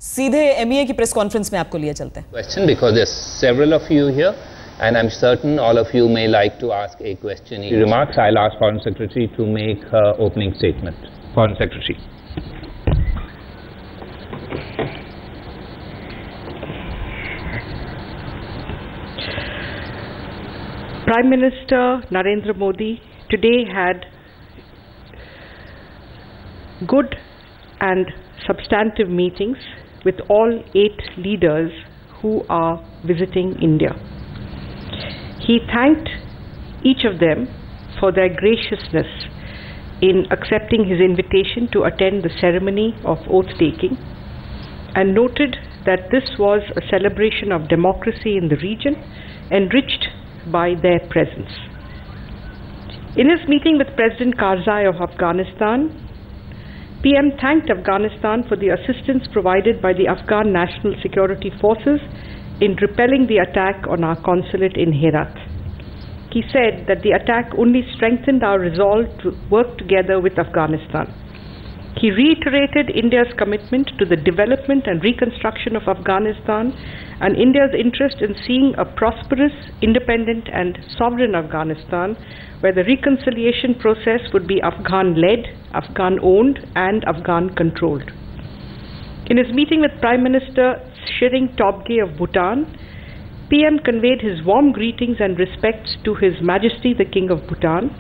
सीधे MEA की press conference में आपको लिए चलते हैं. Question, because there's several of you here, and I'm certain all of you may like to ask a question. In remarks, I'll ask Foreign Secretary to make her opening statement. Foreign Secretary. Prime Minister Narendra Modi today had good and substantive meetings with all 8 leaders who are visiting India. He thanked each of them for their graciousness in accepting his invitation to attend the ceremony of oath-taking and noted that this was a celebration of democracy in the region, enriched by their presence. In his meeting with President Karzai of Afghanistan, PM thanked Afghanistan for the assistance provided by the Afghan National Security Forces in repelling the attack on our consulate in Herat. He said that the attack only strengthened our resolve to work together with Afghanistan. He reiterated India's commitment to the development and reconstruction of Afghanistan and India's interest in seeing a prosperous, independent and sovereign Afghanistan where the reconciliation process would be Afghan-led, Afghan-owned and Afghan-controlled. In his meeting with Prime Minister Tshering Tobgay of Bhutan, PM conveyed his warm greetings and respects to His Majesty the King of Bhutan.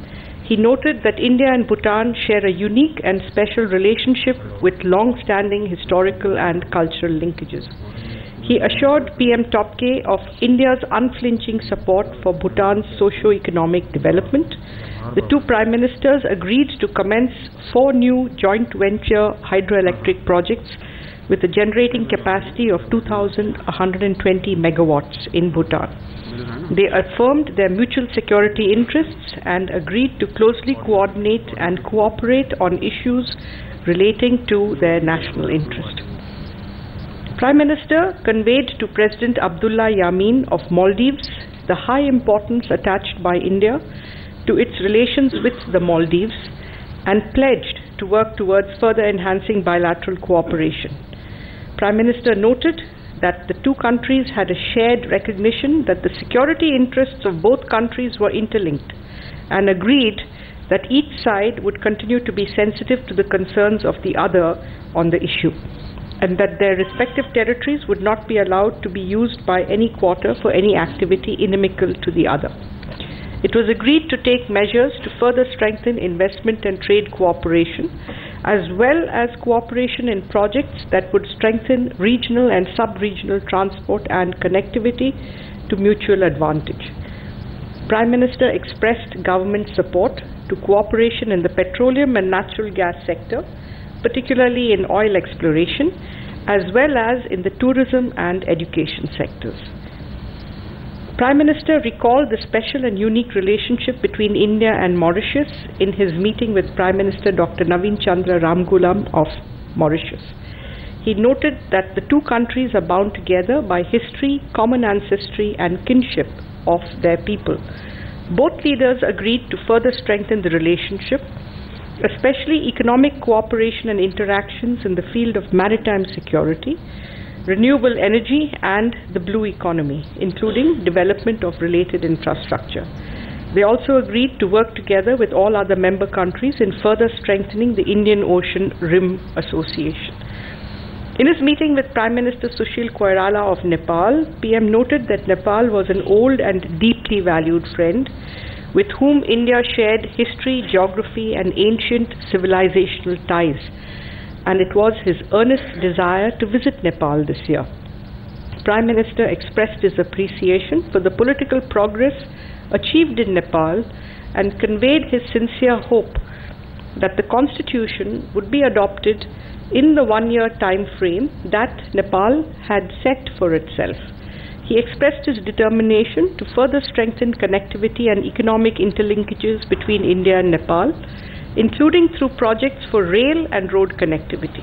He noted that India and Bhutan share a unique and special relationship with long-standing historical and cultural linkages. He assured PM Tobgay of India's unflinching support for Bhutan's socio-economic development. The two Prime Ministers agreed to commence 4 new joint venture hydroelectric projects with a generating capacity of 2,120 megawatts in Bhutan. They affirmed their mutual security interests and agreed to closely coordinate and cooperate on issues relating to their national interest. Prime Minister conveyed to President Abdullah Yameen of Maldives the high importance attached by India to its relations with the Maldives and pledged to work towards further enhancing bilateral cooperation. Prime Minister noted that the two countries had a shared recognition that the security interests of both countries were interlinked and agreed that each side would continue to be sensitive to the concerns of the other on the issue, and that their respective territories would not be allowed to be used by any quarter for any activity inimical to the other. It was agreed to take measures to further strengthen investment and trade cooperation, as well as cooperation in projects that would strengthen regional and sub-regional transport and connectivity to mutual advantage. Prime Minister expressed government support to cooperation in the petroleum and natural gas sector, particularly in oil exploration, as well as in the tourism and education sectors. Prime Minister recalled the special and unique relationship between India and Mauritius in his meeting with Prime Minister Dr. Naveen Chandra Ramgoolam of Mauritius. He noted that the two countries are bound together by history, common ancestry and kinship of their people. Both leaders agreed to further strengthen the relationship, especially economic cooperation and interactions in the field of maritime security, renewable energy and the blue economy, including development of related infrastructure. They also agreed to work together with all other member countries in further strengthening the Indian Ocean Rim Association. In his meeting with Prime Minister Sushil Koirala of Nepal, PM noted that Nepal was an old and deeply valued friend with whom India shared history, geography and ancient civilizational ties, and it was his earnest desire to visit Nepal this year. Prime Minister expressed his appreciation for the political progress achieved in Nepal and conveyed his sincere hope that the constitution would be adopted in the 1-year time frame that Nepal had set for itself. He expressed his determination to further strengthen connectivity and economic interlinkages between India and Nepal, including through projects for rail and road connectivity.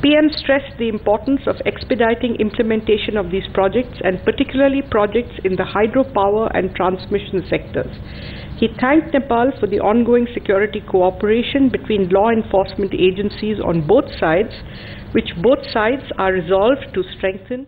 PM stressed the importance of expediting implementation of these projects, and particularly projects in the hydropower and transmission sectors. He thanked Nepal for the ongoing security cooperation between law enforcement agencies on both sides, which both sides are resolved to strengthen.